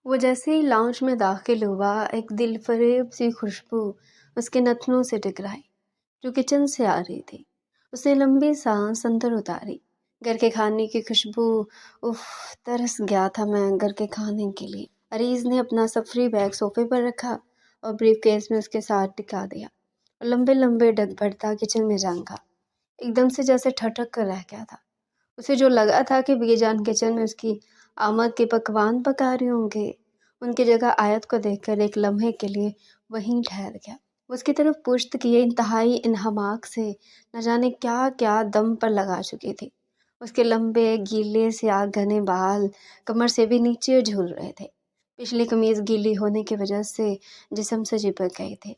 وہ جیسے ہی لاؤنج میں داخل ہوا، ایک دل فریب سی خوشبو اس کے نتنوں سے ٹکرائی جو کچن سے آ رہی تھی۔ اس نے لمبی سانس اندر اتاری۔ گھر کے کھانے کی خوشبو، اف، ترس گیا تھا میں گھر کے کھانے کے لیے۔ عریض نے اپنا سفری بیگ صوفے پر رکھا اور بریف کیس میں اس کے ساتھ ٹکا دیا اور لمبے لمبے ڈگ بڑھتا کچن میں جھانکا۔ ایک دم سے جیسے ٹھٹک کر رہ گیا تھا۔ اسے جو لگا تھا کہ بی جان کچن میں اس کی آمد کے پکوان پکا رہے ہوں گے، ان کی جگہ آیت کو دیکھ کر ایک لمحے کے لیے وہیں ٹھہر گیا۔ وہ اس کی طرف پشت کیے انتہائی انہماک سے نہ جانے کیا کیا دم پر لگا چکی تھی۔ اس کے لمبے گیلے سیاہ گھنے بال کمر سے بھی نیچے جھول رہے تھے۔ پچھلی قمیض گیلی ہونے کی وجہ سے جسم سے چپک گئے تھے۔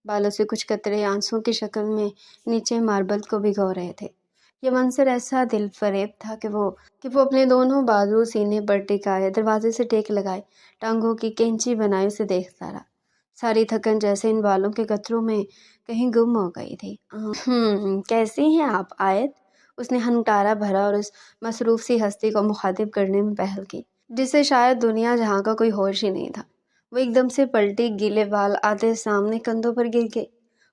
بالوں سے کچھ قطرے آنسوں کی شکل میں نیچے ماربل کو بھگو رہے تھے۔ یہ منظر ایسا دل فریب تھا کہ وہ اپنے دونوں بازو سینے پر ٹکائے، دروازے سے ٹیک لگائے، ٹانگوں کی کینچی بنائے اسے دیکھتا رہا۔ ساری تھکن جیسے ان بالوں کے قطروں میں کہیں گم ہو گئی تھی۔ کیسی ہیں آپ آیت؟ اس نے ہنٹارا بھرا اور اس مصروف سی ہستی کو مخاطب کرنے میں پہل کی جسے شاید دنیا جہاں کا کوئی ہوش ہی نہیں تھا۔ وہ ایک دم سے پلٹی، گیلے بال آدھے سامنے کندھوں پر گر گئے۔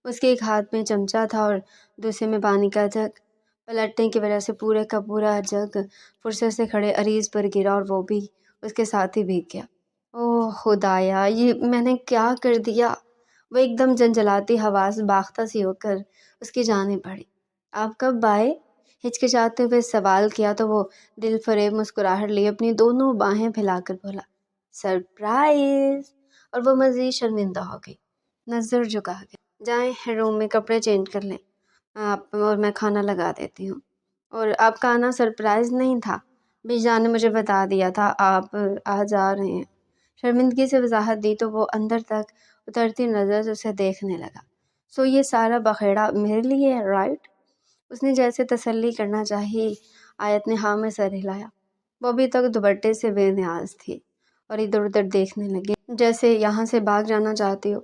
اس کے ایک ہاتھ میں چمچہ تھا اور دوسرے میں پانی کا جگ۔ پلٹنے کی وجہ سے پورے کا پورا جگ فرصت سے کھڑے عریض پر گرا اور وہ بھی اس کے ساتھ ہی بھیگ گیا۔ اوہ خدایا، یہ میں نے کیا کر دیا؟ وہ ایک دم جنجلاتی حواس باختہ سی ہو کر اس کی جانب بڑھی۔ آپ کب آئے؟ ہچکچاتے ہوئے سوال کیا تو وہ دل فریب مسکراہٹ لیے اپنی دونوں باہیں پھیلا کر بولا، سرپرائز! اور وہ مزید شرمندہ ہو گئی، نظر جھکا گئی۔ جائیں روم میں کپڑے چینج کر لیں آپ، اور میں کھانا لگا دیتی ہوں۔ اور آپ کا آنا سرپرائز نہیں تھا، بی جان نے مجھے بتا دیا تھا آپ آج آ رہے ہیں۔ شرمندگی سے وضاحت دی تو وہ اندر تک اترتی نظر سے اسے دیکھنے لگا۔ سو یہ سارا بخیڑا میرے لیے ہے، رائٹ؟ اس نے جیسے تسلی کرنا چاہی۔ آیت نے ہاں میں سر ہلایا۔ وہ ابھی تک دوپٹے سے بے نیاز تھی اور ادھر ادھر دیکھنے لگی جیسے یہاں سے بھاگ جانا چاہتی ہو۔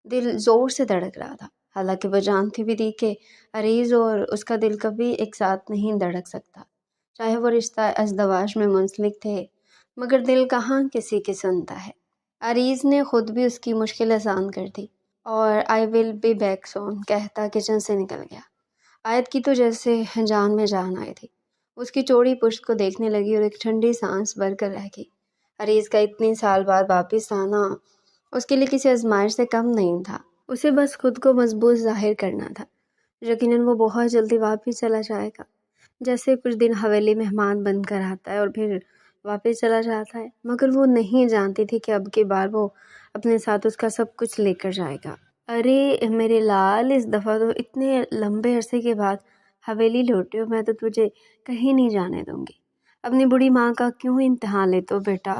دل زور سے دھڑک رہا تھا، حالانکہ وہ جانتی بھی تھی کہ عریض اور اس کا دل کبھی ایک ساتھ نہیں دھڑک سکتا، چاہے وہ رشتہ ازدواج میں منسلک تھے، مگر دل کہاں کسی کی سنتا ہے۔ عریض نے خود بھی اس کی مشکل آسان کر دی اور آئی ول بی بیک سون کہتا کچن سے نکل گیا۔ آیت کی تو جیسے جان میں جان آئی تھی، اس کی چوڑی پشت کو دیکھنے لگی اور ایک ٹھنڈی سانس بھر کر رہ گئی۔ عریض کا اتنی سال بعد واپس آنا اس کے لیے کسی آزمائش سے کم نہیں تھا۔ اسے بس خود کو مضبوط ظاہر کرنا تھا۔ یقیناً وہ بہت جلدی واپس چلا جائے گا، جیسے کچھ دن حویلی مہمان بن کر آتا ہے اور پھر واپس چلا جاتا ہے، مگر وہ نہیں جانتی تھی کہ اب کی بار وہ اپنے ساتھ اس کا سب کچھ لے کر جائے گا۔ ارے میرے لال، اس دفعہ تو اتنے لمبے عرصے کے بعد حویلی لوٹے ہو، میں تو تجھے کہیں نہیں جانے دوں گی۔ اپنی بوڑھی ماں کا کیوں امتحان لیتے ہو بیٹا؟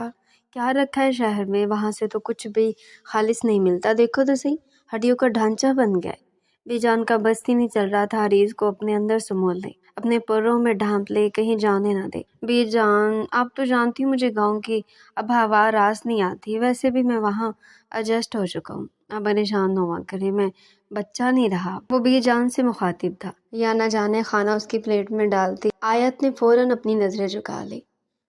کیا رکھا ہے شہر میں؟ وہاں سے تو کچھ بھی خالص نہیں ملتا، دیکھو تو صحیح، ہڈیوں کا ڈھانچہ بن گیا ہے۔ بی جان کا بس ہی نہیں چل رہا تھا عریض کو اپنے اندر سمول لے، اپنے پروں میں ڈھانپ لے، کہیں جانے نہ دے۔ بی جان، آپ تو جانتی ہوں مجھے گاؤں کی اب ہوا راس نہیں آتی، ویسے بھی میں وہاں ایڈجسٹ ہو چکا ہوں، آپ پریشان نہ ہوا کرے، میں بچہ نہیں رہا۔ وہ بی جان سے مخاطب تھا یا نہ جانے کھانا اس کی پلیٹ میں ڈالتی آیت نے فوراً اپنی نظریں جھکا لی۔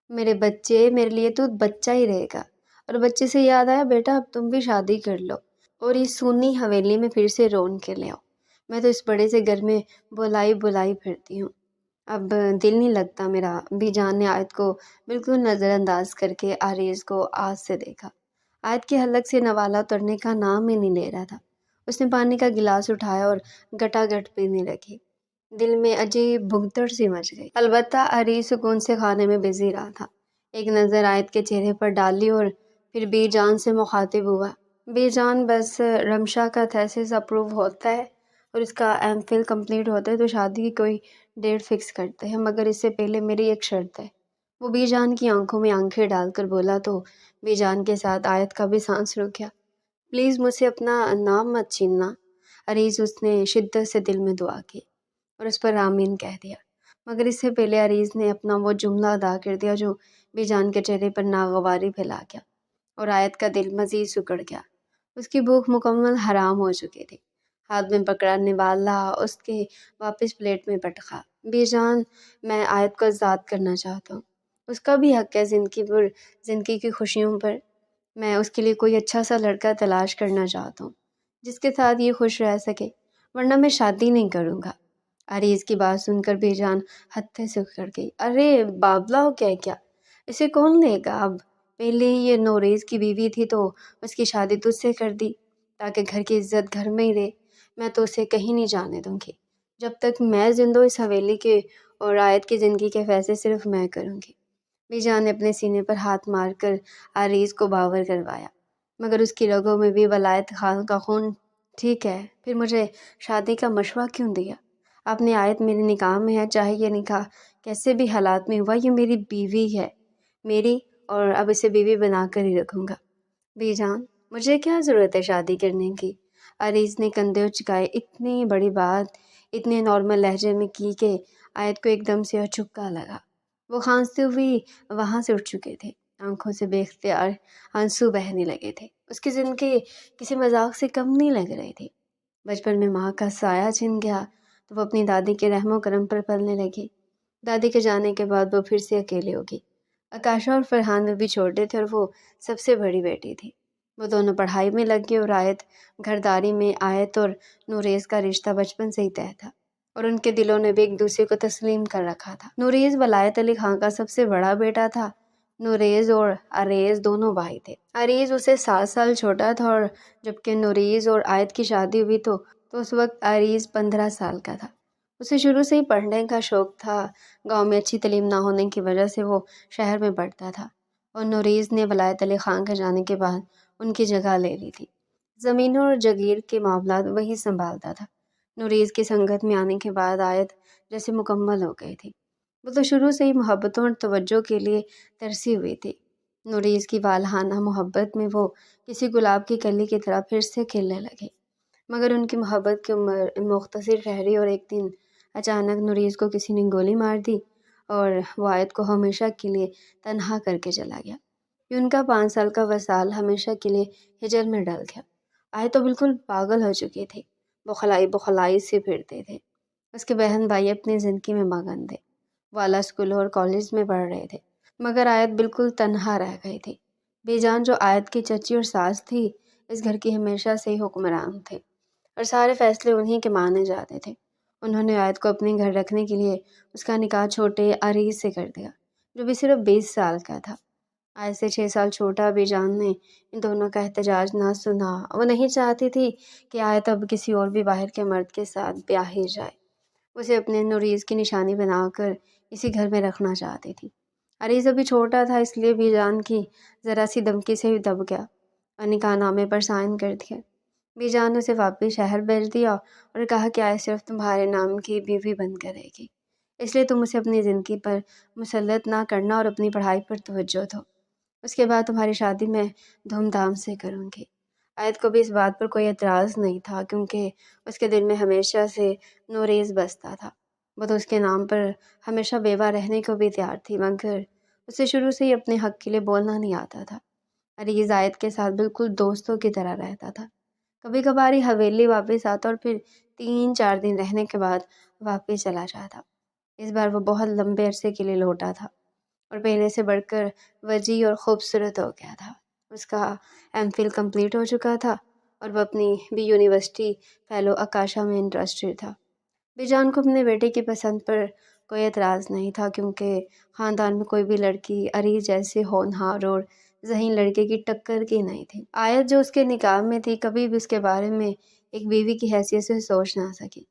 میرے بچے، میرے لیے تو بچہ ہی رہے گا۔ اور بچے سے یاد آیا بیٹا، اب تم بھی شادی کر لو اور اس سونی حویلی میں پھر سے رون کے لے آؤ۔ میں تو اس بڑے سے گھر میں بلائی پھرتی ہوں، اب دل نہیں لگتا میرا۔ بی جان نے آیت کو بالکل نظر انداز کر کے عریض کو آس سے دیکھا۔ آیت کے حلق سے نوالا اترنے کا نام ہی نہیں لے رہا تھا۔ اس نے پانی کا گلاس اٹھایا اور گٹا گٹ پینے لگی۔ دل میں عجیب بھگدڑ سی مچ گئی، البتہ عریض سکون سے کھانے میں بزی رہا تھا۔ ایک نظر آیت کے چہرے پر ڈالی اور پھر بی جان سے مخاطب ہوا۔ بی جان، بس رمشا کا تھیسس اپروو ہوتا ہے اور اس کا ایم فل کمپلیٹ ہوتا ہے تو شادی کی کوئی ڈیٹ فکس کرتے ہیں، مگر اس سے پہلے میری ایک شرط ہے۔ وہ بی جان کی آنکھوں میں آنکھیں ڈال کر بولا تو بی جان کے ساتھ آیت کا بھی سانس رک گیا۔ پلیز مجھ سے اپنا نام مت چھیننا عریض، اس نے شدت سے دل میں دعا کی اور اس پر آمین کہہ دیا، مگر اس سے پہلے عریض نے اپنا وہ جملہ ادا کر دیا جو بی جان کے چہرے پر ناگواری پھیلا گیا، اور آیت کا دل مزید سکڑ گیا۔ اس کی بھوک مکمل حرام ہو چکی تھی۔ ہاتھ میں پکڑا نوالا اس کے واپس پلیٹ میں پٹکا۔ بی جان، میں آیت کو آزاد کرنا چاہتا ہوں، اس کا بھی حق ہے زندگی کی خوشیوں پر۔ میں اس کے لیے کوئی اچھا سا لڑکا تلاش کرنا چاہتا ہوں جس کے ساتھ یہ خوش رہ سکے، ورنہ میں شادی نہیں کروں گا۔ عریض کی بات سن کر بے جان ہتھے سے اکھڑ گئی۔ ارے بابلا ہو کیا اسے کون لے گا اب؟ پہلے ہی یہ نوریز کی بیوی تھی تو اس کی شادی تجھ سے کر دی تاکہ گھر کی عزت گھر میں ہی رہے۔ میں تو اسے کہیں نہیں جانے دوں گی۔ جب تک میں زندہ ہوں اس حویلی کے اور آیت کی زندگی کے فیصلے صرف میں کروں گی۔ بی جان نے اپنے سینے پر ہاتھ مار کر عریض کو باور کروایا، مگر اس کی رگوں میں بھی ولایت خان کا خون۔ ٹھیک ہے، پھر مجھے شادی کا مشورہ کیوں دیا؟ آپ نے آیت میرے نکاح میں ہے، چاہے یہ نکاح کیسے بھی حالات میں ہوا، یہ میری بیوی ہے، میری، اور اب اسے بیوی بنا کر ہی رکھوں گا۔ بی جان مجھے کیا ضرورت ہے شادی کرنے کی؟ عریض نے کندھے اچکائے۔ اتنی بڑی بات اتنے نارمل لہجے میں کی کہ آیت کو ایک دم سے اچھکا لگا۔ وہ کھانستے ہوئی وہاں سے اٹھ چکے تھے، آنکھوں سے بے اختیار آنسو بہنے لگے تھے۔ اس کی زندگی کسی مذاق سے کم نہیں لگ رہی تھی۔ بچپن میں ماں کا سایہ چھن گیا تو وہ اپنی دادی کے رحم و کرم پر پلنے لگی۔ دادی کے جانے کے بعد وہ پھر سے اکیلے ہوگی۔ آکاشا اور فرحان بھی چھوٹے تھے اور وہ سب سے بڑی بیٹی تھی۔ وہ دونوں پڑھائی میں لگ گئے اور آیت گھرداری میں۔ آیت اور نوریز کا رشتہ بچپن سے ہی طے تھا اور ان کے دلوں نے بھی ایک دوسرے کو تسلیم کر رکھا تھا۔ نوریز ولایت علی خان کا سب سے بڑا بیٹا تھا۔ نوریز اور عریض دونوں بھائی تھے۔ عریض اسے 7 سال چھوٹا تھا اور جبکہ نوریز اور آیت کی شادی ہوئی تو اس وقت عریض 15 سال کا تھا۔ اسے شروع سے ہی پڑھنے کا شوق تھا۔ گاؤں میں اچھی تعلیم نہ ہونے کی وجہ سے وہ شہر میں پڑھتا تھا اور نوریز نے ولایت علی خان کے جانے کے بعد ان کی جگہ لے لی تھی۔ زمینوں اور جگیر کے معاملات وہی سنبھالتا تھا۔ نوریز کی سنگت میں آنے کے بعد آیت جیسے مکمل ہو گئی تھی۔ وہ تو شروع سے ہی محبتوں اور توجہ کے لیے ترسی ہوئی تھی۔ نوریز کی والہانہ محبت میں وہ کسی گلاب کی کلی کی طرح پھر سے کھلنے لگے، مگر ان کی محبت کی عمر مختصر ٹھہری اور ایک دن اچانک نوریز کو کسی نے گولی مار دی اور وہ آیت کو ہمیشہ کے لیے تنہا کر کے چلا گیا۔ یہ ان کا 5 سال کا وصال ہمیشہ کے لیے ہجر میں ڈل گیا۔ آیت تو بالکل پاگل ہو چکی تھی، بخلائی سے پھرتے تھے۔ اس کے بہن بھائی اپنی زندگی میں مگن تھے، وہ اعلیٰ اسکولوں اور کالج میں پڑھ رہے تھے، مگر آیت بالکل تنہا رہ گئی تھی۔ بی جان جو آیت کی چچی اور ساس تھی، اس گھر کی ہمیشہ سے ہی حکمران تھے اور سارے فیصلے انہی کے مانے جاتے تھے۔ انہوں نے آیت کو اپنے گھر رکھنے کے لیے اس کا نکاح چھوٹے عریض سے کر دیا، جو بھی صرف 20 سال کا تھا۔ آیت سے 6 سال چھوٹا بی جان نے ان دونوں کا احتجاج نہ سنا۔ وہ نہیں چاہتی تھی کہ آیت اب کسی اور بھی باہر کے مرد کے ساتھ بیاہی جائے۔ اسے اپنے نوریز کی نشانی بنا کر اسی گھر میں رکھنا چاہتی تھی۔ عریض ابھی چھوٹا تھا، اس لیے بی جان کی ذرا سی دھمکی سے ہی دب گیا اور نکاح نامے پر سائن کر دیے۔ بی جان نے اسے واپس شہر بھیج دیا اور کہا کہ آیت صرف تمہارے نام کی بیوی بن کر رہے گی، اس لیے تم اسے اپنی زندگی پر مسلط نہ کرنا اور اپنی پڑھائی پر توجہ دو۔ اس کے بعد تمہاری شادی میں دھوم دھام سے کروں گی۔ آیت کو بھی اس بات پر کوئی اعتراض نہیں تھا کیونکہ اس کے دل میں ہمیشہ سے نوریز بستا تھا۔ وہ تو اس کے نام پر ہمیشہ بیوہ رہنے کو بھی تیار تھی، مگر اسے شروع سے ہی اپنے حق کے لیے بولنا نہیں آتا تھا۔ عریض آیت کے ساتھ بالکل دوستوں کی طرح رہتا تھا۔ کبھی کبھار ہی حویلی واپس آتا اور پھر 3-4 دن رہنے کے بعد واپس چلا جاتا۔ اس بار وہ بہت لمبے عرصے کے لیے لوٹا تھا اور پہلے سے بڑھ کر وجیح اور خوبصورت ہو گیا تھا۔ اس کا ایم فل کمپلیٹ ہو چکا تھا اور وہ اپنی بھی یونیورسٹی فیلو آکاشا میں انٹرسٹڈ تھا۔ بی جان کو اپنے بیٹے کی پسند پر کوئی اعتراض نہیں تھا کیونکہ خاندان میں کوئی بھی لڑکی عریض جیسے ہونہار اور ذہین لڑکے کی ٹکر کی نہیں تھی۔ آیت جو اس کے نکاح میں تھی کبھی بھی اس کے بارے میں ایک بیوی کی حیثیت سے سوچ نہ سکی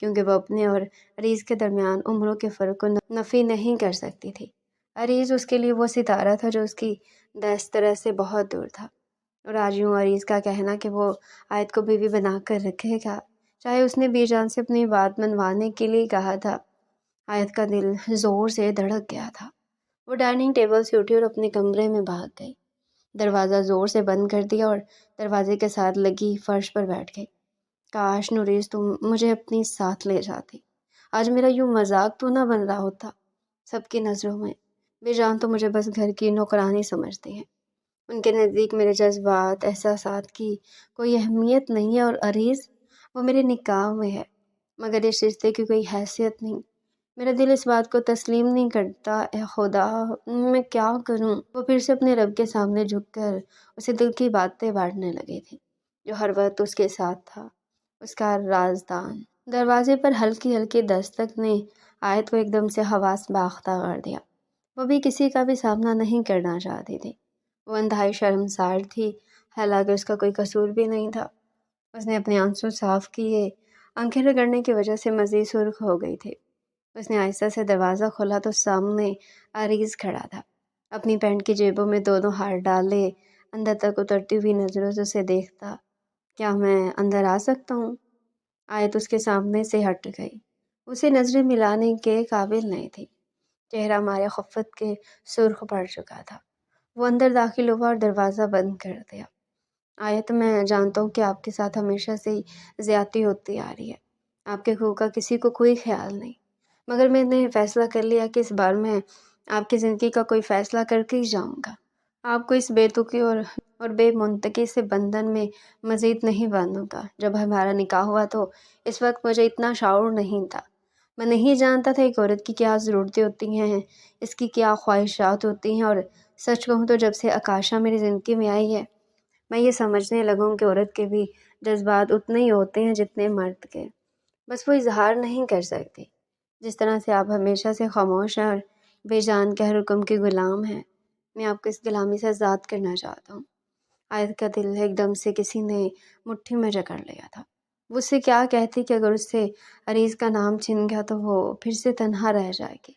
کیونکہ وہ اپنے اور عریض کے درمیان عمروں کے فرق کو نفی نہیں کر سکتی تھی۔ عریض اس کے لیے وہ ستارہ تھا جو اس کی دسترس سے بہت دور تھا، اور آج یوں عریض کا کہنا کہ وہ آیت کو بیوی بنا کر رکھے گا، چاہے اس نے بی جان سے اپنی بات منوانے کے لیے کہا تھا۔ آیت کا دل زور سے دھڑک گیا تھا۔ وہ ڈائننگ ٹیبل سے اٹھی اور اپنے کمرے میں بھاگ گئی، دروازہ زور سے بند کر دیا اور دروازے کے ساتھ لگی فرش پر بیٹھ گئی۔ کاش نوریز تم مجھے اپنی ساتھ لے جاتی، آج میرا یوں مذاق تو نہ بن رہا ہوتا سب کی نظروں میں۔ بے جان تو مجھے بس گھر کی نوکرانی سمجھتے ہیں، ان کے نزدیک میرے جذبات احساسات کی کوئی اہمیت نہیں ہے، اور عریض وہ میرے نکاح میں ہے مگر اس رشتے کی کوئی حیثیت نہیں۔ میرا دل اس بات کو تسلیم نہیں کرتا، اے خدا میں کیا کروں؟ وہ پھر سے اپنے رب کے سامنے جھک کر اسے دل کی باتیں بانٹنے لگے تھے، جو ہر وقت اس کے ساتھ تھا، اس کا رازدان۔ دروازے پر ہلکی ہلکی دستک نے آیت کو ایک دم سے حواس باختہ کر دیا۔ وہ بھی کسی کا بھی سامنا نہیں کرنا چاہتی تھی۔ وہ انتہائی شرمسار تھی، حالانکہ اس کا کوئی قصور بھی نہیں تھا۔ اس نے اپنے آنسو صاف کیے، آنکھیں رگڑنے کی وجہ سے مزید سرخ ہو گئی تھی۔ اس نے آہستہ سے دروازہ کھولا تو سامنے عریض کھڑا تھا، اپنی پینٹ کی جیبوں میں دونوں ہاتھ ڈالے اندر تک اترتی ہوئی نظروں سے اسے دیکھتا۔ کیا میں اندر آ سکتا ہوں؟ آیت اس کے سامنے سے ہٹ گئی، اسے نظریں ملانے کے قابل نہیں تھی، چہرہ مارے خفت کے سرخ پڑ چکا تھا۔ وہ اندر داخل ہوا اور دروازہ بند کر دیا۔ آیت، میں جانتا ہوں کہ آپ کے ساتھ ہمیشہ سے ہی زیادتی ہوتی آ رہی ہے، آپ کے حقوق کا کسی کو کوئی خیال نہیں، مگر میں نے فیصلہ کر لیا کہ اس بار میں آپ کی زندگی کا کوئی فیصلہ کر کے ہی جاؤں گا۔ آپ کو اس بے تکی اور بے منطقی سے بندھن میں مزید نہیں باندھوں گا۔ جب ہمارا نکاح ہوا تو اس وقت مجھے اتنا شعور نہیں تھا، میں نہیں جانتا تھا ایک عورت کی کیا ضرورتیں ہوتی ہیں، اس کی کیا خواہشات ہوتی ہیں، اور سچ کہوں تو جب سے آکاشا میری زندگی میں آئی ہے میں یہ سمجھنے لگوں کہ عورت کے بھی جذبات اتنے ہی ہوتے ہیں جتنے مرد کے، بس وہ اظہار نہیں کر سکتی۔ جس طرح سے آپ ہمیشہ سے خاموش ہیں اور بے جان کے ہر حکم کے غلام ہیں، میں آپ کو اس غلامی سے آزاد کرنا چاہتا ہوں۔ آیت کا دل ایک دم سے کسی نے مٹھی میں جکڑ لیا تھا۔ وہ اس سے کیا کہتی کہ اگر اس سے عریض کا نام چھن گیا تو وہ پھر سے تنہا رہ جائے گی۔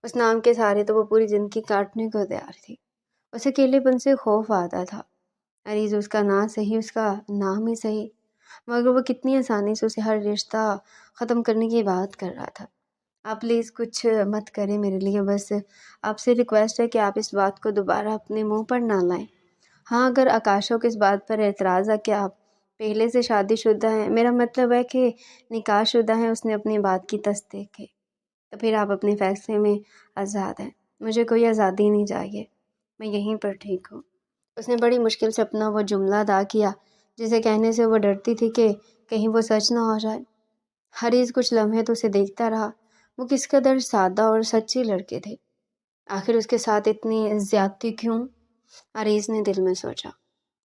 اس نام کے سہارے تو وہ پوری زندگی کاٹنے کو تیار تھی۔ اسے اکیلے پن سے خوف آتا تھا۔ عریض اس کا نام صحیح، اس کا نام ہی صحیح، مگر وہ کتنی آسانی سے اسے ہر رشتہ ختم کرنے کی بات کر رہا تھا۔ آپ پلیز کچھ مت کریں میرے لیے، بس آپ سے ریکویسٹ ہے کہ آپ اس بات کو دوبارہ اپنے منہ پر نہ لائیں۔ ہاں، اگر آکاشا کو اس بات پر اعتراض ہے کہ آپ پہلے سے شادی شدہ ہیں، میرا مطلب ہے کہ نکاح شدہ ہیں، اس نے اپنی بات کی تصدیق کی، تو پھر آپ اپنے فیصلے میں آزاد ہیں۔ مجھے کوئی آزادی نہیں چاہیے، میں یہیں پر ٹھیک ہوں۔ اس نے بڑی مشکل سے اپنا وہ جملہ ادا کیا جسے کہنے سے وہ ڈرتی تھی کہ کہیں وہ سچ نہ ہو جائے۔ حریص کچھ لمحے تو اسے دیکھتا رہا، وہ کس قدر سادہ اور سچی لڑکے تھے، آخر اس کے ساتھ اتنی زیادتی کیوں؟ عریض نے دل میں سوچا۔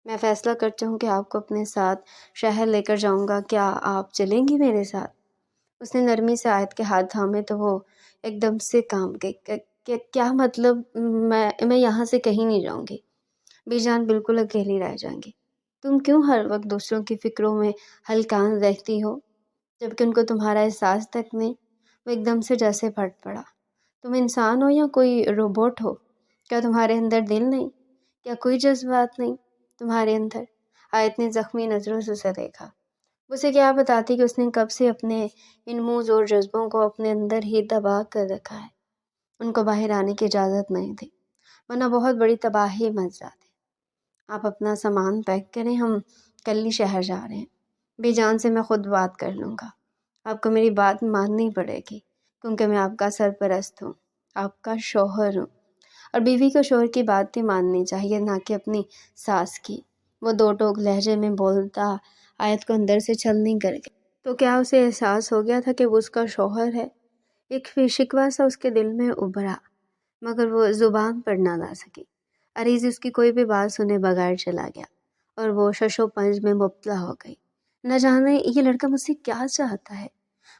میں فیصلہ کرتا ہوں کہ آپ کو اپنے ساتھ شہر لے کر جاؤں گا، کیا آپ چلیں گی میرے ساتھ؟ اس نے نرمی سے آیت کے ہاتھ تھامے تو وہ ایک دم سے کام گئی۔ کیا مطلب؟ میں یہاں سے کہیں نہیں جاؤں گی، بی جان بالکل اکیلی رہ جائیں گی۔ تم کیوں ہر وقت دوسروں کی فکروں میں ہلکان رہتی ہو جبکہ ان کو تمہارا احساس تک نہیں؟ وہ ایک دم سے جیسے پھٹ پڑا۔ تم انسان ہو یا کوئی روبوٹ ہو؟ کیا تمہارے اندر دل نہیں؟ کیا کوئی جذبات نہیں تمہارے اندر؟ آیت نے زخمی نظروں سے اسے دیکھا۔ اسے کیا بتاتی کہ اس نے کب سے اپنے ان موز اور جذبوں کو اپنے اندر ہی دبا کر رکھا ہے، ان کو باہر آنے کی اجازت نہیں تھی، ورنہ بہت بڑی تباہی مچ جاتی۔ آپ اپنا سامان پیک کریں، ہم کل ہی شہر جا رہے ہیں، بی جان سے میں خود بات کر لوں گا۔ آپ کو میری بات ماننی پڑے گی کیونکہ میں آپ کا سرپرست ہوں، آپ کا شوہر ہوں، اور بیوی کو شوہر کی بات ہی ماننی چاہیے، نہ کہ اپنی ساس کی۔ وہ دو ٹوک لہجے میں بولتا آیت کو اندر سے چھلنی کر گیا۔ تو کیا اسے احساس ہو گیا تھا کہ وہ اس کا شوہر ہے؟ ایک شکوہ سا اس کے دل میں ابھرا، مگر وہ زبان پر نہ لا سکی۔ عریض اس کی کوئی بھی بات سنے بغیر چلا گیا اور وہ شش و پنج میں مبتلا ہو گئی۔ نہ جانے یہ لڑکا مجھ سے کیا چاہتا ہے،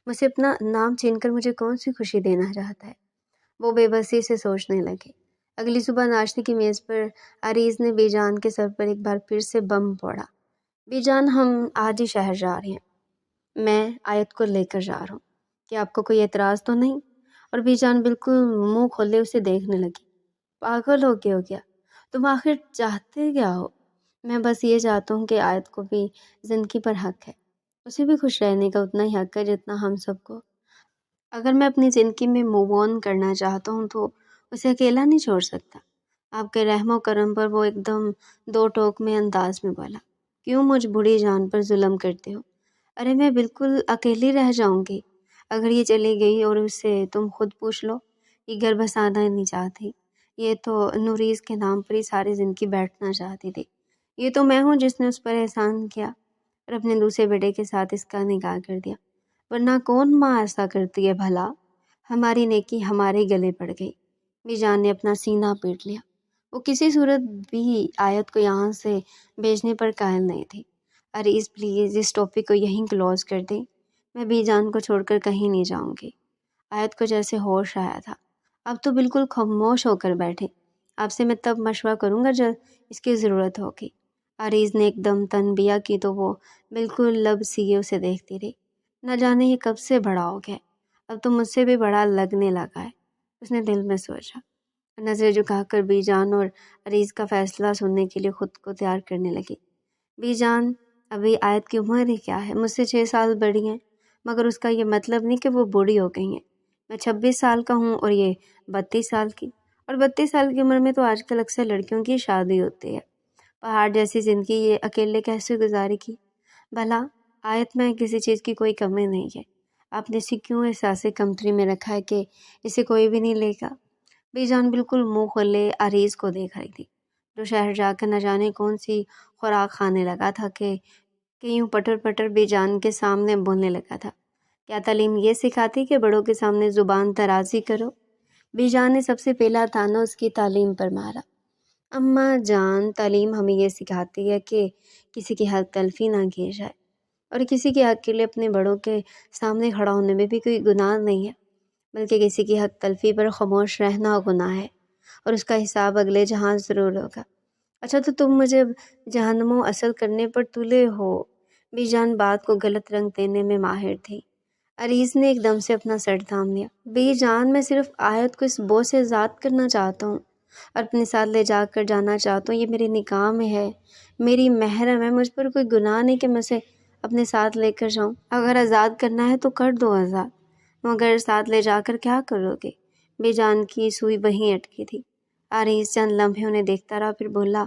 مجھ سے اپنا نام چھین کر مجھے کون سی خوشی دینا چاہتا ہے، وہ بے بسی سے سوچنے لگی۔ اگلی صبح ناشتے کی میز پر عریض نے بی جان کے سر پر ایک بار پھر سے بم پھوڑا۔ بی جان، ہم آج ہی شہر جا رہے ہیں، میں آیت کو لے کر جا رہا ہوں، کیا آپ کو کوئی اعتراض تو نہیں؟ اور بی جان بالکل منہ کھولے اسے دیکھنے لگی۔ پاگل ہو گیا تم آخر چاہتے کیا ہو؟ میں بس یہ چاہتا ہوں کہ آیت کو بھی زندگی پر حق ہے، اسے بھی خوش رہنے کا اتنا ہی حق ہے جتنا ہم سب کو۔ اگر میں اپنی زندگی میں موو آن کرنا چاہتا ہوں تو اسے اکیلا نہیں چھوڑ سکتا۔ آپ کے رحم و کرم پر وہ ایک دم دو ٹوک میں انداز میں بولا۔ کیوں مجھ بوڑھی جان پر ظلم کرتے ہو؟ ارے میں بالکل اکیلی رہ جاؤں گی اگر یہ چلی گئی، اور اس سے تم خود پوچھ لو، یہ گھر بسانا ہی نہیں چاہتی، یہ تو نوریز کے نام پر ہی ساری زندگی بیٹھنا چاہتی تھی۔ یہ تو میں ہوں جس نے اس پر احسان کیا اور اپنے دوسرے بیٹے کے ساتھ اس کا نکاح کر دیا، ورنہ کون ماں ایسا کرتی ہے بھلا؟ ہماری نیکی ہمارے گلے پڑ گئی۔ بی جان نے اپنا سینہ پیٹ لیا۔ وہ کسی صورت بھی آیت کو یہاں سے بھیجنے پر قائل نہیں تھی۔ عریض پلیز اس ٹاپک کو یہیں کلوز کر دیں، میں بی جان کو چھوڑ کر کہیں نہیں جاؤں گی۔ آیت کو جیسے ہوش آیا تھا، اب تو بالکل خاموش ہو کر بیٹھے۔ آپ سے میں تب مشورہ کروں گا جب اس کی ضرورت ہوگی۔ عریض نے ایک دم تنبیہ کی تو وہ بالکل لب سیے اسے دیکھتی رہی۔ نہ جانے یہ کب سے بڑا ہو گیا، اب تو مجھ سے بھی بڑا لگنے لگا ہے، اس نے دل میں سوچا۔ نظریں جھکا کر بی جان اور عریض کا فیصلہ سننے کے لیے خود کو تیار کرنے لگی۔ بی جان، ابھی آیت کی عمر ہی کیا ہے، مجھ سے 6 سال بڑی ہیں، مگر اس کا یہ مطلب نہیں کہ وہ بوڑھی ہو گئی ہیں۔ میں 26 سال کا ہوں اور یہ 32 سال کی، اور 32 سال کی عمر میں تو آج کل اکثر لڑکیوں کی شادی ہوتی ہے۔ پہاڑ جیسی زندگی یہ اکیلے کیسے گزارے گی؟ بھلا آیت میں کسی چیز کی کوئی کمی نہیں ہے، آپ نے اسے کیوں احساس کمتری میں رکھا ہے کہ اسے کوئی بھی نہیں لے گا؟ بی جان بالکل منہ کھولے عریض کو دیکھ رہی تھی، جو شہر جا کر نہ جانے کون سی خوراک کھانے لگا تھا کہ یوں پٹر پٹر بی جان کے سامنے بولنے لگا تھا۔ کیا تعلیم یہ سکھاتی کہ بڑوں کے سامنے زبان درازی کرو؟ بی جان نے سب سے پہلا تانا اس کی تعلیم پر مارا۔ اماں جان، تعلیم ہمیں یہ سکھاتی ہے کہ کسی کی حق تلفی نہ کی جائے، اور کسی کے حق کے لیے اپنے بڑوں کے سامنے کھڑا ہونے میں بھی کوئی گناہ نہیں ہے، بلکہ کسی کی حق تلفی پر خاموش رہنا گناہ ہے، اور اس کا حساب اگلے جہاں ضرور ہوگا۔ اچھا تو تم مجھے جہنم و اصل کرنے پر تلے ہو؟ بی جان بات کو غلط رنگ دینے میں ماہر تھی۔ عریض نے ایک دم سے اپنا سر تھام لیا۔ بی جان، میں صرف آیت کو اس بوجھ سے آزاد کرنا چاہتا ہوں اور اپنے ساتھ لے جا کر جانا چاہتا ہوں۔ یہ میری نکاح میں ہے، میری محرم ہے، مجھ پر کوئی گناہ نہیں کہ میں اسے اپنے ساتھ لے کر جاؤں۔ اگر آزاد کرنا ہے تو کر دو آزاد، مگر ساتھ لے جا کر کیا کرو گے؟ بی جان کی سوئی وہیں اٹکی تھی۔ عریض چند لمحے انہیں دیکھتا رہا، پھر بولا،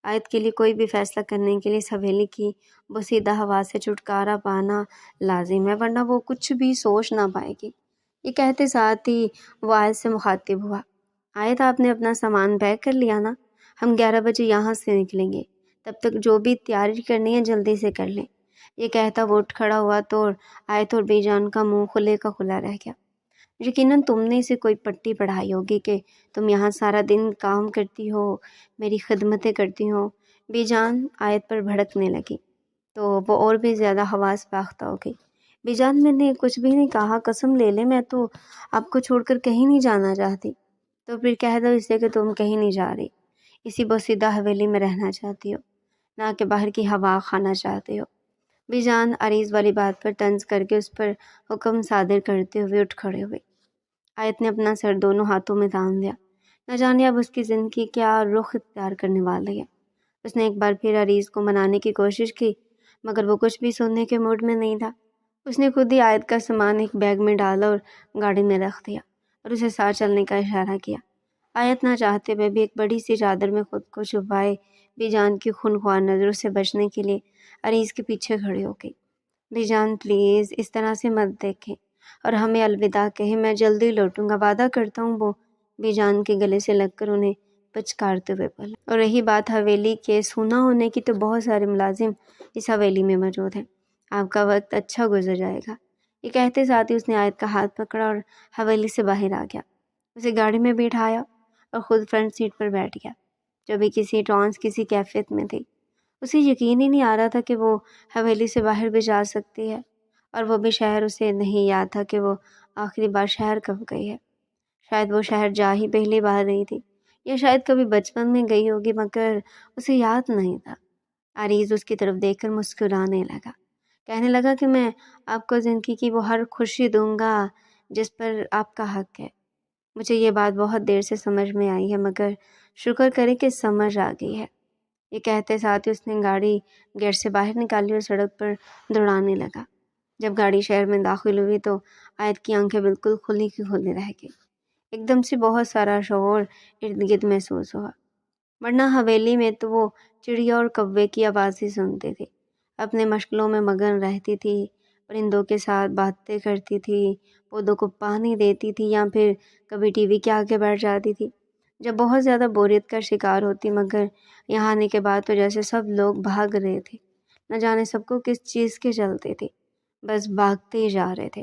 آیت کے لیے کوئی بھی فیصلہ کرنے کے لیے اس حویلی کی بوسیدہ ہوا سے چھٹکارا پانا لازم ہے، ورنہ وہ کچھ بھی سوچ نہ پائے گی۔ یہ کہتے ساتھ ہی وہ آیت سے مخاطب ہوا۔ آیت، آپ نے اپنا سامان پیک کر لیا نا؟ ہم 11 بجے یہاں سے نکلیں گے، تب تک جو بھی تیاری کرنی ہے جلدی سے کر لیں۔ یہ کہتا وہ اٹھ کھڑا ہوا تو آیت اور بی جان کا منہ کھلے کا کھلا رہ گیا۔ یقیناً تم نے اسے کوئی پٹی پڑھائی ہوگی کہ تم یہاں سارا دن کام کرتی ہو، میری خدمتیں کرتی ہو۔ بی جان آیت پر بھڑکنے لگی تو وہ اور بھی زیادہ حواس باختہ ہو گئی۔ بی جان، میں نے کچھ بھی نہیں کہا، قسم لے لے، میں تو آپ کو چھوڑ کر کہیں نہیں جانا چاہتی۔ تو پھر کہہ دو اسے کہ تم کہیں نہیں جا رہی، اسی بوسیدہ حویلی میں رہنا چاہتی ہو، نہ کہ باہر کی ہوا کھانا چاہتے ہو۔ بی جان عریض والی بات پر طنز کر کے اس پر حکم صادر کرتے ہوئے اٹھ کھڑے ہوئے۔ آیت نے اپنا سر دونوں ہاتھوں میں تھام لیا، نہ جانے اب اس کی زندگی کیا رخ اختیار کرنے والی ہے۔ اس نے ایک بار پھر عریض کو منانے کی کوشش کی، مگر وہ کچھ بھی سننے کے موڈ میں نہیں تھا۔ اس نے خود ہی آیت کا سامان ایک بیگ میں ڈالا اور گاڑی میں رکھ دیا اور اسے ساتھ چلنے کا اشارہ کیا۔ آیت نہ چاہتے ہوئے بھی ایک بڑی سی چادر میں خود کو چھپائے بی جان کی خونخوار نظروں سے بچنے کے لیے عریض کے پیچھے کھڑی ہو گئی۔ بی جان پلیز اس طرح سے مت دیکھیں اور ہمیں الوداع کہیں، میں جلدی لوٹوں گا، وعدہ کرتا ہوں۔ وہ بی جان کے گلے سے لگ کر انہیں پچکارتے ہوئے بولا۔ اور رہی بات حویلی کے سونا ہونے کی، تو بہت سارے ملازم اس حویلی میں موجود ہیں، آپ کا وقت اچھا گزر جائے گا۔ یہ کہتے ساتھ ہی اس نے آیت کا ہاتھ پکڑا اور حویلی سے باہر آ گیا، اسے گاڑی میں بٹھایا اور خود فرنٹ سیٹ پر بیٹھ گیا، جو بھی کسی ٹرانس کسی کیفیت میں تھی۔ اسے یقین ہی نہیں آ رہا تھا کہ وہ حویلی سے باہر بھی جا سکتی ہے، اور وہ بھی شہر اسے نہیں یاد تھا کہ وہ آخری بار شہر کب گئی ہے۔ شاید وہ شہر جا ہی پہلی بار رہی تھی، یا شاید کبھی بچپن میں گئی ہوگی مگر اسے یاد نہیں تھا۔ عریض اس کی طرف دیکھ کر مسکرانے لگا، کہنے لگا کہ میں آپ کو زندگی کی وہ ہر خوشی دوں گا جس پر آپ کا حق ہے۔ مجھے یہ بات بہت دیر سے سمجھ میں آئی ہے، مگر شکر کرے کہ سمجھ آ گئی ہے۔ یہ کہتے ساتھ ہی اس نے گاڑی گیٹ سے باہر نکالی اور سڑک پر دوڑانے لگا۔ جب گاڑی شہر میں داخل ہوئی تو آیت کی آنکھیں بالکل کھلی کی کھلی رہ گئی۔ ایک دم سے بہت سارا شور ارد گرد محسوس ہوا، ورنہ حویلی میں تو وہ چڑیا اور کوے کی آواز ہی سنتے تھے۔ اپنے مشغلوں میں مگن رہتی تھی، پرندوں کے ساتھ باتیں کرتی تھی، پودوں کو پانی دیتی تھی، یا پھر کبھی ٹی وی کے آگے بیٹھ جاتی تھی جب بہت زیادہ بوریت کا شکار ہوتی۔ مگر یہاں آنے کے بعد تو جیسے سب لوگ بھاگ رہے تھے، نہ جانے سب کو کس چیز کے چلتے تھے، بس بھاگتے ہی جا رہے تھے۔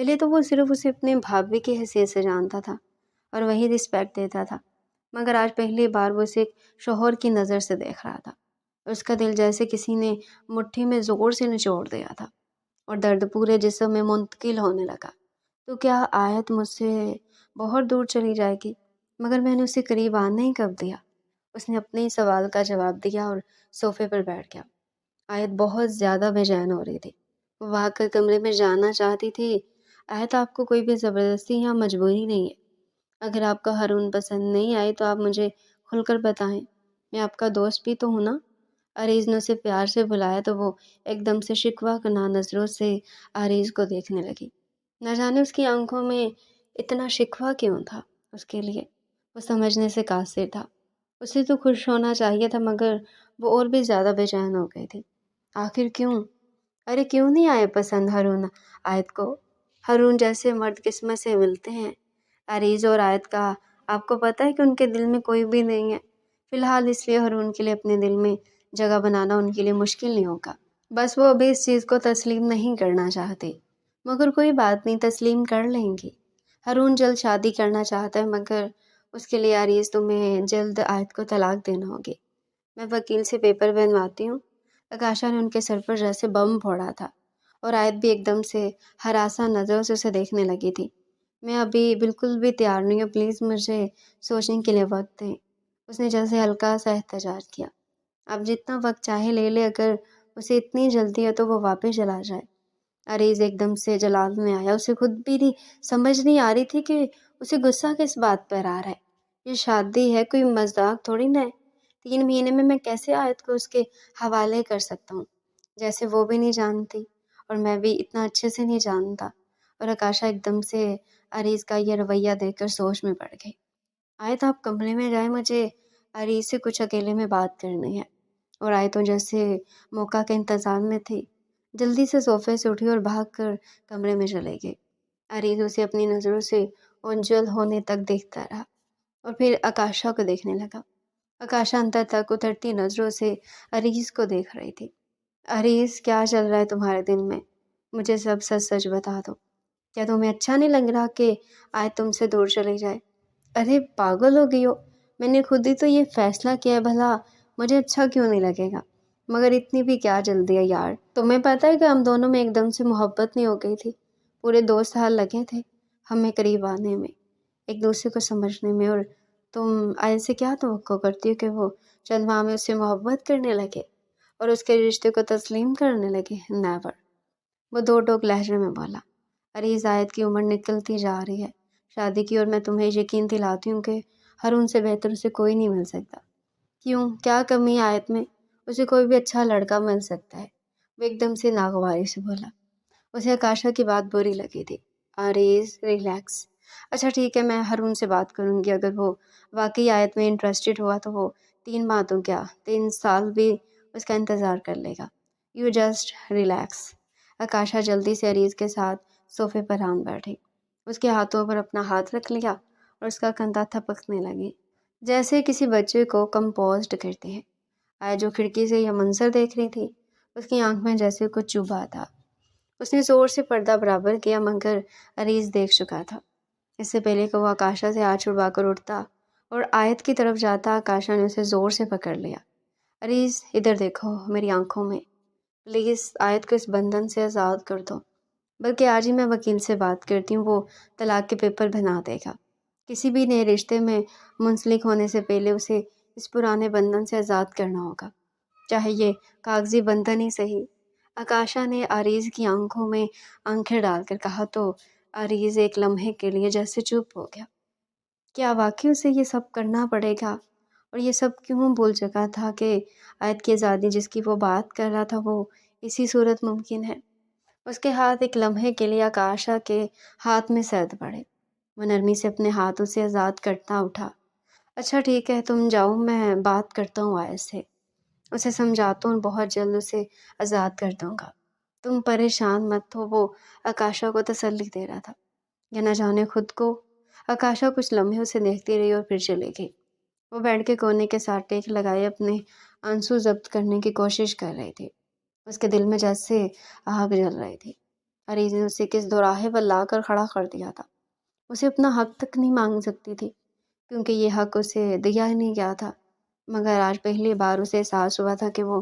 پہلے تو وہ صرف اسے اپنے بھابھی کی حیثیت سے جانتا تھا اور وہی رسپیکٹ دیتا تھا، مگر آج پہلی بار وہ اسے ایک شوہر کی نظر سے دیکھ رہا تھا۔ اس کا دل جیسے کسی نے مٹھی میں زور سے نچوڑ دیا تھا اور درد پورے جسم میں منتقل ہونے لگا۔ تو کیا آیت مجھ سے بہت دور چلی جائے گی؟ مگر میں نے اسے قریب آنے ہی کب دیا؟ اس نے اپنے ہی سوال کا جواب دیا اور صوفے پر بیٹھ گیا۔ آیت بہت زیادہ بے چین ہو رہی تھی، وہ بھاگ کر کمرے میں جانا چاہتی تھی۔ آیت، آپ کو کوئی بھی زبردستی یا مجبوری نہیں ہے۔ اگر آپ کا ہارون پسند نہیں آئے تو آپ مجھے کھل کر بتائیں، میں آپ کا دوست بھی تو ہوں نا۔ عریض نے اسے پیار سے بلایا تو وہ ایک دم سے شکوہ کناہ نظروں سے عریض کو دیکھنے لگی۔ نہ جانے اس کی آنکھوں میں اتنا شکوہ کیوں تھا اس کے لیے، وہ سمجھنے سے قاصر تھا۔ اسے تو خوش ہونا چاہیے تھا، مگر وہ اور بھی زیادہ بے چین ہو گئی تھی۔ آخر کیوں؟ ارے کیوں نہیں آئے پسند ہارون آیت کو؟ ہارون جیسے مرد قسمت سے ملتے ہیں۔ عریض اور آیت کا آپ کو پتہ ہے کہ ان کے دل میں کوئی بھی نہیں ہے۔ فی الحال اس لیے ہارون کے لیے اپنے دل میں جگہ بنانا ان کے لیے مشکل نہیں ہوگا، بس وہ ابھی اس چیز کو تسلیم نہیں کرنا چاہتے۔ مگر کوئی بات نہیں، تسلیم کر لیں گی۔ ہارون جلد شادی کرنا چاہتا ہے، مگر اس کے لیے عریض تمہیں جلد آیت کو طلاق دینا ہوگی۔ میں وکیل سے پیپر بنواتی ہوں۔ آکاشا نے ان کے سر پر جیسے بم پھوڑا تھا اور آیت بھی ایک دم سے ہراساں نظروں سے اسے دیکھنے لگی تھی۔ میں ابھی بالکل بھی تیار نہیں ہوں، پلیز مجھے سوچنے کے لیے وقت دیں۔ اس نے جیسے ہلکا سا احتجاج کیا۔ آپ جتنا وقت چاہے لے لے، اگر اسے اتنی جلدی ہے تو وہ واپس چلا جائے۔ عریض ایک دم سے جلال میں آیا، اسے خود بھی نہیں سمجھ نہیں آ رہی تھی کہ اسے غصہ کس بات پر آ رہا ہے۔ یہ شادی ہے، کوئی مذاق تھوڑی نہ ہے۔ 3 مہینے میں کیسے آیت کو اس کے حوالے کر سکتا ہوں، جیسے وہ بھی نہیں جانتی اور میں بھی اتنا اچھے سے نہیں جانتا۔ اور آکاشا ایک دم سے عریض کا یہ رویہ دیکھ کر سوچ میں پڑ گئی۔ آیت آپ کمرے میں جائیں، مجھے عریض سے کچھ اکیلے میں بات کرنی ہے۔ اور آیت تو جیسے موقع کے انتظار میں تھی، جلدی سے صوفے سے اٹھی اور بھاگ کر کمرے میں چلے گئی۔ عریض اسے اپنی نظروں سے اجل ہونے تک دیکھتا رہا اور پھر آکاشا کو دیکھنے لگا۔ آکاشا اندر تک اترتی نظروں سے عریض کو دیکھ رہی تھی۔ عریض، کیا چل رہا ہے تمہارے دل میں؟ مجھے سب سچ سچ بتا دو۔ کیا تمہیں اچھا نہیں لگ رہا کہ آیت تم سے دور چلی جائے؟ ارے پاگل ہو گئی ہو، میں نے خود ہی تو یہ فیصلہ کیا ہے، بھلا مجھے اچھا کیوں نہیں لگے گا؟ مگر اتنی بھی کیا جلدی ہے یار؟ تمہیں پتہ ہے کہ ہم دونوں میں ایک دم سے محبت نہیں ہو گئی تھی، پورے 2 سال لگے تھے ہمیں قریب آنے میں، ایک دوسرے کو سمجھنے میں، اور تم آیت سے کیا توقع کرتی ہو کہ وہ چند ماہ میں اس سے محبت کرنے لگے اور اس کے رشتے کو تسلیم کرنے لگے؟ نیور، وہ 2 ٹوک لہجے میں بولا۔ عریض، آیت کی عمر نکلتی جا رہی ہے شادی کی، اور میں تمہیں یقین دلاتی ہوں کہ ہارون سے بہتر اسے کوئی نہیں مل سکتا۔ کیوں؟ کیا کمی ہے آیت میں؟ اسے کوئی بھی اچھا لڑکا مل سکتا ہے، وہ ایک دم سے ناگواری سے بولا۔ اسے آکاشا کی بات بری لگی تھی۔ عریض، ریلیکس۔ اچھا ٹھیک ہے، میں ہارون سے بات کروں گی، اگر وہ واقعی آیت میں انٹرسٹڈ ہوا تو وہ 3 ماہ تو کیا 3 سال بھی اس کا انتظار کر لے گا۔ You just relax. آکاشا جلدی سے عریض کے ساتھ صوفے پر آن بیٹھی، اس کے ہاتھوں پر اپنا ہاتھ رکھ لیا اور اس کا کندھا تھپکنے لگی، جیسے کسی بچے کو کمپوزڈ کرتے ہیں۔ آیت جو کھڑکی سے یہ منظر دیکھ رہی تھی، اس کی آنکھ میں جیسے کچھ چبھا تھا۔ اس نے زور سے پردہ برابر کیا، مگر عریض دیکھ چکا تھا۔ اس سے پہلے کہ وہ آکاشا سے ہاتھ چھڑوا کر اٹھتا اور آیت کی طرف جاتا، آکاشا نے اسے زور سے پکڑ لیا۔ عریض، ادھر دیکھو میری آنکھوں میں، پلیز آیت کو اس بندھن سے آزاد کر دو، بلکہ آج ہی میں وکیل سے بات کرتی ہوں، وہ طلاق کے پیپر بنا دے گا۔ کسی بھی نئے رشتے میں منسلک ہونے سے پہلے اسے اس پرانے بندھن سے آزاد کرنا ہوگا، چاہے یہ کاغذی بندھن ہی صحیح۔ آکاشا نے عریض کی آنکھوں میں آنکھیں ڈال کر کہا تو عریض ایک لمحے کے لیے جیسے چپ ہو گیا۔ کیا واقعی اسے یہ سب کرنا پڑے گا؟ اور یہ سب کیوں بھول چکا تھا کہ آیت کی آزادی جس کی وہ بات کر رہا تھا وہ اسی صورت ممکن ہے؟ اس کے ہاتھ ایک لمحے کے لیے آکاشا کے ہاتھ میں سرد پڑے، وہ نرمی سے اپنے ہاتھ اسے آزاد کرتا اٹھا۔ اچھا ٹھیک ہے، تم جاؤ، میں بات کرتا ہوں آیت سے، اسے سمجھاتا ہوں، بہت جلد اسے آزاد کر دوں گا، تم پریشان مت ہو۔ وہ آکاشا کو تسلی دے رہا تھا، یا نہ جانے خود کو۔ آکاشا کچھ لمحے اسے دیکھتی رہی اور پھر چلے گئی۔ وہ بیٹھ کے کونے کے ساتھ ٹیک لگائے اپنے آنسو ضبط کرنے کی کوشش کر رہی تھی، اس کے دل میں جیسے آگ جل رہی تھی۔ عریض نے اسے کس دوراہے پر لا کر کھڑا کر دیا تھا۔ اسے اپنا حق تک نہیں مانگ سکتی تھی، کیونکہ یہ حق اسے دیا ہی نہیں گیا تھا۔ مگر آج پہلی بار اسے احساس ہوا تھا کہ وہ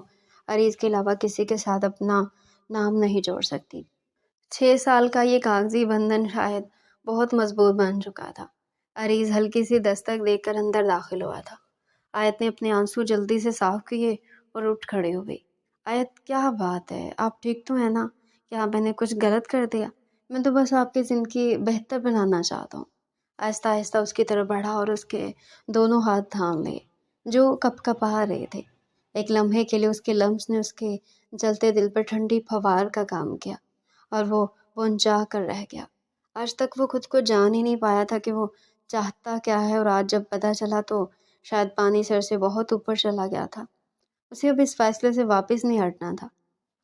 عریض کے علاوہ کسی کے ساتھ اپنا نام نہیں جوڑ سکتی۔ 6 سال کا یہ کاغذی بندھن شاید بہت مضبوط بن چکا تھا۔ عریض ہلکی سی دستک دے کر اندر داخل ہوا تھا۔ آیت نے اپنے آنسو جلدی سے صاف کیے اور اٹھ کھڑے ہوئے۔ آیت، کیا بات ہے؟ آپ ٹھیک تو ہیں نا؟ کیا میں نے کچھ غلط کر دیا؟ میں تو بس آپ کی زندگی بہتر بنانا چاہتا ہوں۔ آہستہ آہستہ اس کی طرف بڑھا اور اس کے دونوں ہاتھ تھام لیے جو کپ کپا رہے تھے۔ ایک لمحے کے لیے اس کے لمس نے اس کے جلتے دل پر ٹھنڈی پھوار کا کام کیا اور وہ انجا کر رہ گیا۔ آج تک وہ خود کو جان ہی نہیں پایا تھا کہ وہ چاہتا کیا ہے، اور آج جب پتہ چلا تو شاید پانی سر سے بہت اوپر چلا گیا تھا۔ اسے اب اس فیصلے سے واپس نہیں ہٹنا تھا۔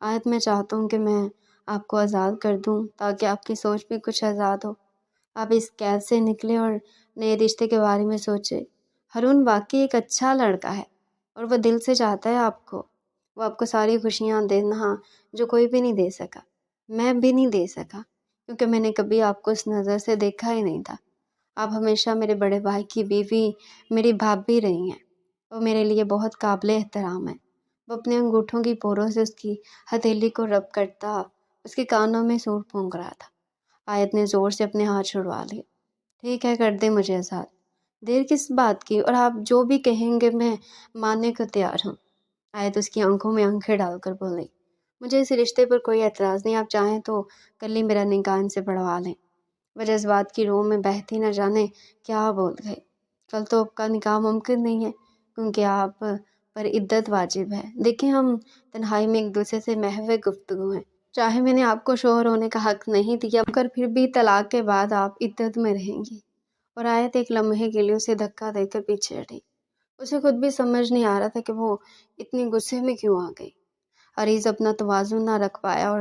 آیت، میں چاہتا ہوں کہ میں آپ کو آزاد کر دوں تاکہ آپ کی سوچ بھی کچھ آزاد ہو۔ آپ اس قید سے نکلے اور نئے رشتے کے بارے میں سوچے۔ ہارون واقعی ایک اچھا لڑکا ہے اور وہ دل سے چاہتا ہے آپ کو۔ وہ آپ کو ساری خوشیاں دینا جو کوئی بھی نہیں دے سکا، میں بھی نہیں دے سکا، کیونکہ میں نے کبھی آپ کو اس نظر سے دیکھا ہی نہیں تھا۔ آپ ہمیشہ میرے بڑے بھائی کی بیوی، میری بھابھی رہی ہیں۔ وہ میرے لیے بہت قابل احترام ہے۔ وہ اپنے انگوٹھوں کی پوروں سے اس کی ہتھیلی کو رب کرتا اس کے کانوں میں سور پھونک رہا تھا۔ آیت نے زور سے اپنے ہاتھ چھڑوا لیے۔ ٹھیک ہے، کر دیں مجھے آزاد۔ دیر کس بات کی، اور آپ جو بھی کہیں گے میں ماننے کو تیار ہوں۔ آیت اس کی آنکھوں میں آنکھیں ڈال کر بولی، مجھے اس رشتے پر کوئی اعتراض نہیں۔ آپ چاہیں تو کل ہی میرا نکاح ان سے پڑھوا لیں۔ وہ جذبات کی رو میں بہتی نہ جانے کیا بول گئی۔ کل تو آپ کا نکاح ممکن نہیں ہے، کیونکہ آپ پر عدت واجب ہے۔ دیکھیں، ہم تنہائی میں ایک دوسرے سے محو گفتگو ہیں۔ چاہے میں نے آپ کو شوہر ہونے کا حق نہیں دیا، مگر پھر بھی طلاق کے بعد آپ عدت میں رہیں گی۔ اور آیت ایک لمحے کے لیے اسے دھکا دے کر پیچھے ہٹی۔ اسے خود بھی سمجھ نہیں آ رہا تھا کہ وہ اتنی غصے میں کیوں آ گئی۔ عریض اپنا توازن نہ رکھ پایا اور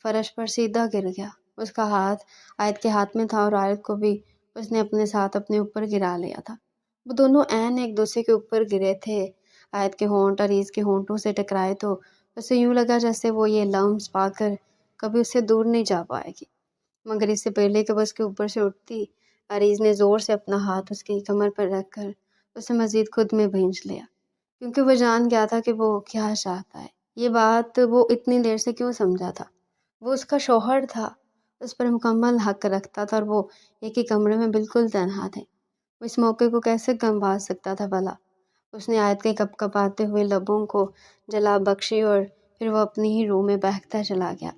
فرش پر سیدھا گر گیا۔ اس کا ہاتھ آیت کے ہاتھ میں تھا اور آیت کو بھی اس نے اپنے ساتھ اپنے اوپر گرا لیا تھا۔ وہ دونوں عین ایک دوسرے کے اوپر گرے تھے۔ آیت کے ہونٹ عریض کے ہونٹوں سے ٹکرائے تو اسے یوں لگا جیسے وہ یہ لمس پا کر کبھی اس سے دور نہیں جا پائے گی۔ مگر اس سے پہلے کہ وہ اس کے اوپر سے اٹھتی، عریض نے زور سے اپنا ہاتھ اس کی کمر پر رکھ کر اسے مزید خود میں بھینچ لیا، کیونکہ وہ جان گیا تھا کہ وہ کیا چاہتا ہے۔ یہ بات وہ اتنی دیر سے کیوں سمجھا تھا؟ وہ اس کا شوہر تھا، اس پر مکمل حق رکھتا تھا، اور وہ ایک ہی کمرے میں بالکل تنہا تھے۔ وہ اس موقع کو کیسے گنوا سکتا تھا بھلا؟ اس نے آیت کے کپ کپاتے ہوئے لبوں کو جلا بخشی اور پھر وہ اپنی ہی روح میں بہکتا چلا گیا۔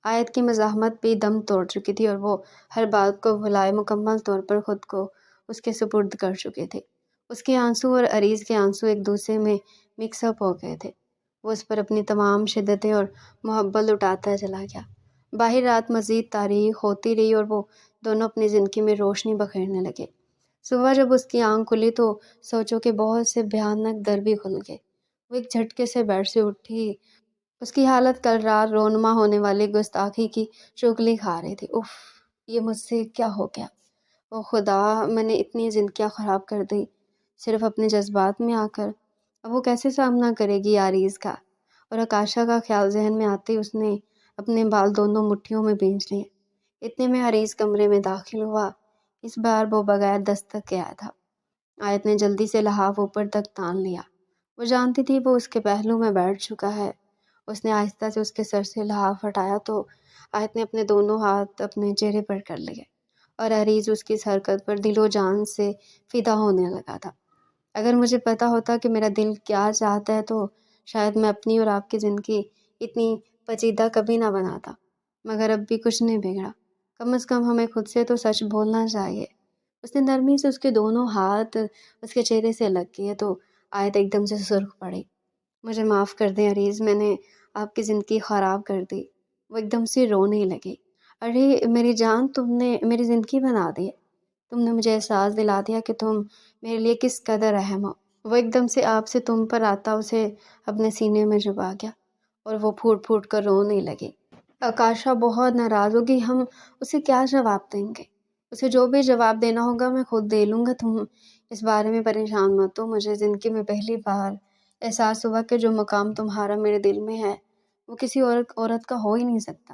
آیت کی مزاحمت بھی دم توڑ چکی تھی اور وہ ہر بات کو بھلائے مکمل طور پر خود کو اس کے سپرد کر چکے تھے۔ اس کے آنسو اور عریض کے آنسو ایک دوسرے میں مکس اپ ہو گئے تھے۔ وہ اس پر اپنی تمام شدتیں اور محبت لٹاتا چلا گیا۔ باہر رات مزید تاریک ہوتی رہی اور وہ دونوں اپنی زندگی میں روشنی بکھیرنے لگے۔ صبح جب اس کی آنکھ کھلی تو سوچوں کے بہت سے بھیانک در بھی کھل گئے۔ وہ ایک جھٹکے سے بیڈ سے اٹھی۔ اس کی حالت کل رات رونما ہونے والی گستاخی کی چغلی کھا رہی تھی۔ اف، یہ مجھ سے کیا ہو گیا؟ او خدا، میں نے اتنی زندگیاں خراب کر دی صرف اپنے جذبات میں آ کر۔ اب وہ کیسے سامنا کرے گی عریض کا؟ اور آکاشا کا خیال ذہن میں آتے ہی اس نے اپنے بال دونوں مٹھیوں میں بھینچ لیے۔ اتنے میں عریض کمرے میں داخل ہوا۔ اس بار وہ بغیر دستک کے آیا تھا۔ آیت نے جلدی سے لحاف اوپر تک تان لیا۔ وہ جانتی تھی وہ اس کے پہلو میں بیٹھ چکا ہے۔ اس نے آہستہ سے اس کے سر سے لحاف ہٹایا تو آیت نے اپنے دونوں ہاتھ اپنے چہرے پر کر لیے اور عریض اس کی اس حرکت پر دل و جان سے فدا ہونے لگا تھا۔ اگر مجھے پتا ہوتا کہ میرا دل کیا چاہتا ہے تو شاید میں اپنی اور آپ کی زندگی اتنی پیچیدہ کبھی نہ بناتا، مگر اب بھی کچھ نہیں بگڑا۔ کم از کم ہمیں خود سے تو سچ بولنا چاہیے۔ اس نے نرمی سے اس کے دونوں ہاتھ اس کے چہرے سے الگ کیے تو آیت ایک دم سے سرخ پڑی۔ مجھے معاف کر دیں عریض، میں نے آپ کی زندگی خراب کر دی۔ وہ ایک دم سے رونے لگی۔ ارے میری جان، تم نے میری زندگی بنا دی ہے۔ تم نے مجھے احساس دلا دیا کہ تم میرے لیے کس قدر اہم ہو۔ وہ ایک دم سے آپ سے تم پر آتا اسے اپنے سینے میں چھپا گیا اور وہ پھوٹ پھوٹ کر رونے لگی۔ آکاشا بہت ناراض ہوگی، ہم اسے کیا جواب دیں گے؟ اسے جو بھی جواب دینا ہوگا میں خود دے لوں گا، تم اس بارے میں پریشان مت ہو۔ مجھے زندگی میں پہلی بار احساس ہوا کہ جو مقام تمہارا میرے دل میں ہے وہ کسی عورت کا ہو ہی نہیں سکتا۔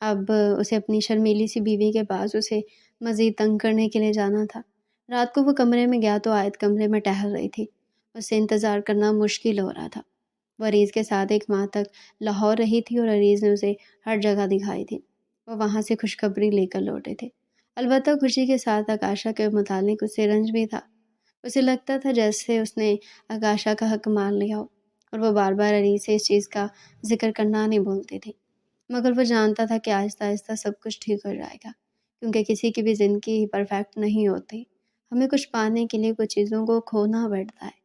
اب اسے اپنی شرمیلی سی بیوی کے پاس اسے مزید تنگ کرنے کے لیے جانا تھا۔ رات کو وہ کمرے میں گیا تو آیت کمرے میں ٹہل رہی تھی۔ اسے انتظار کرنا مشکل ہو رہا تھا۔ وہ عریض کے ساتھ ایک ماہ تک لاہور رہی تھی اور عریض نے اسے ہر جگہ دکھائی تھی۔ وہ وہاں سے خوشخبری لے کر لوٹے تھے۔ البتہ خوشی کے ساتھ آکاشا کے متعلق اسے رنج بھی تھا۔ اسے لگتا تھا جیسے اس نے آکاشا کا حق مان لیا ہو، اور وہ بار بار عریض سے اس چیز کا ذکر کرنا نہیں بھولتی تھی۔ مگر وہ جانتا تھا کہ آہستہ آہستہ سب کچھ ٹھیک ہو جائے گا، کیونکہ کسی کی بھی زندگی پرفیکٹ نہیں ہوتی۔ ہمیں کچھ پانے کے لیے کچھ چیزوں کو کھونا پڑتا ہے،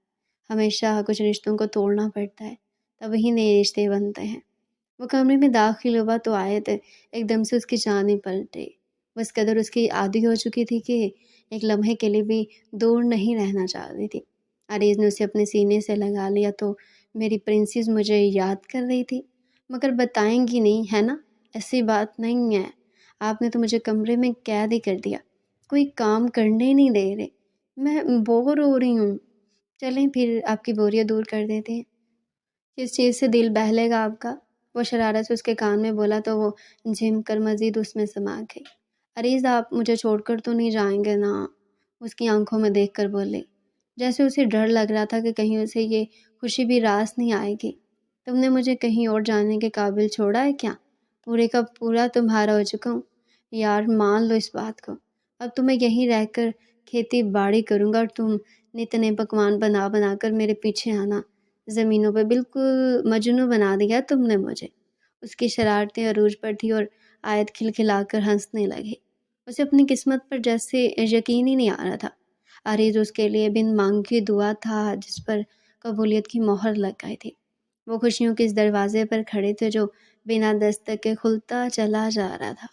ہمیشہ کچھ رشتوں کو توڑنا پڑتا ہے، تب وہی نئے رشتے بنتے ہیں۔ وہ کمرے میں داخل ہوا تو آیت ایک دم سے اس کی جان ہی پلٹ گئی۔ وہ اس قدر اس کی عادی ہو چکی تھی کہ ایک لمحے کے لیے بھی دور نہیں رہنا چاہتی تھی۔ عریض نے اسے اپنے سینے سے لگا لیا تو میری پرنسس مجھے یاد کر رہی تھی، مگر بتائیں گی نہیں ہے نا؟ ایسی بات نہیں ہے، آپ نے تو مجھے کمرے میں قید ہی کر دیا، کوئی کام کرنے نہیں دے رہے، میں بور ہو رہی ہوں۔ چلیں پھر آپ کی بوریت دور کر دیتے ہیں، کس چیز سے دل بہلے گا آپ کا؟ وہ شرارت سے اس کے کان میں بولا تو وہ جھم کر مزید اس میں سما گئی۔ عریض آپ مجھے چھوڑ کر تو نہیں جائیں گے نا؟ اس کی آنکھوں میں دیکھ کر بولے، جیسے اسے ڈر لگ رہا تھا کہ کہیں اسے یہ خوشی بھی راس نہیں آئے گی۔ تم نے مجھے کہیں اور جانے کے قابل چھوڑا ہے کیا؟ پورے کا پورا تمہارا ہو چکا ہوں، یار مان لو اس بات کو۔ اب تو میں یہیں رہ کر کھیتی باڑی کروں گا اور تم نت نئے پکوان بنا بنا کر میرے پیچھے آنا۔ زمینوں پہ بالکل مجنوں بنا دیا تم نے مجھے۔ اس کی شرارتیں عروج پر تھی اور آیت کھلکھلا کر ہنسنے لگی۔ اسے اپنی قسمت پر جیسے یقین ہی نہیں آ رہا تھا۔ عریض اس کے لیے بن مانگی دعا تھا جس پر قبولیت کی مہر لگ گئی تھی۔ وہ خوشیوں کے اس دروازے پر کھڑے تھے جو بنا دستک کے کھلتا چلا جا رہا تھا۔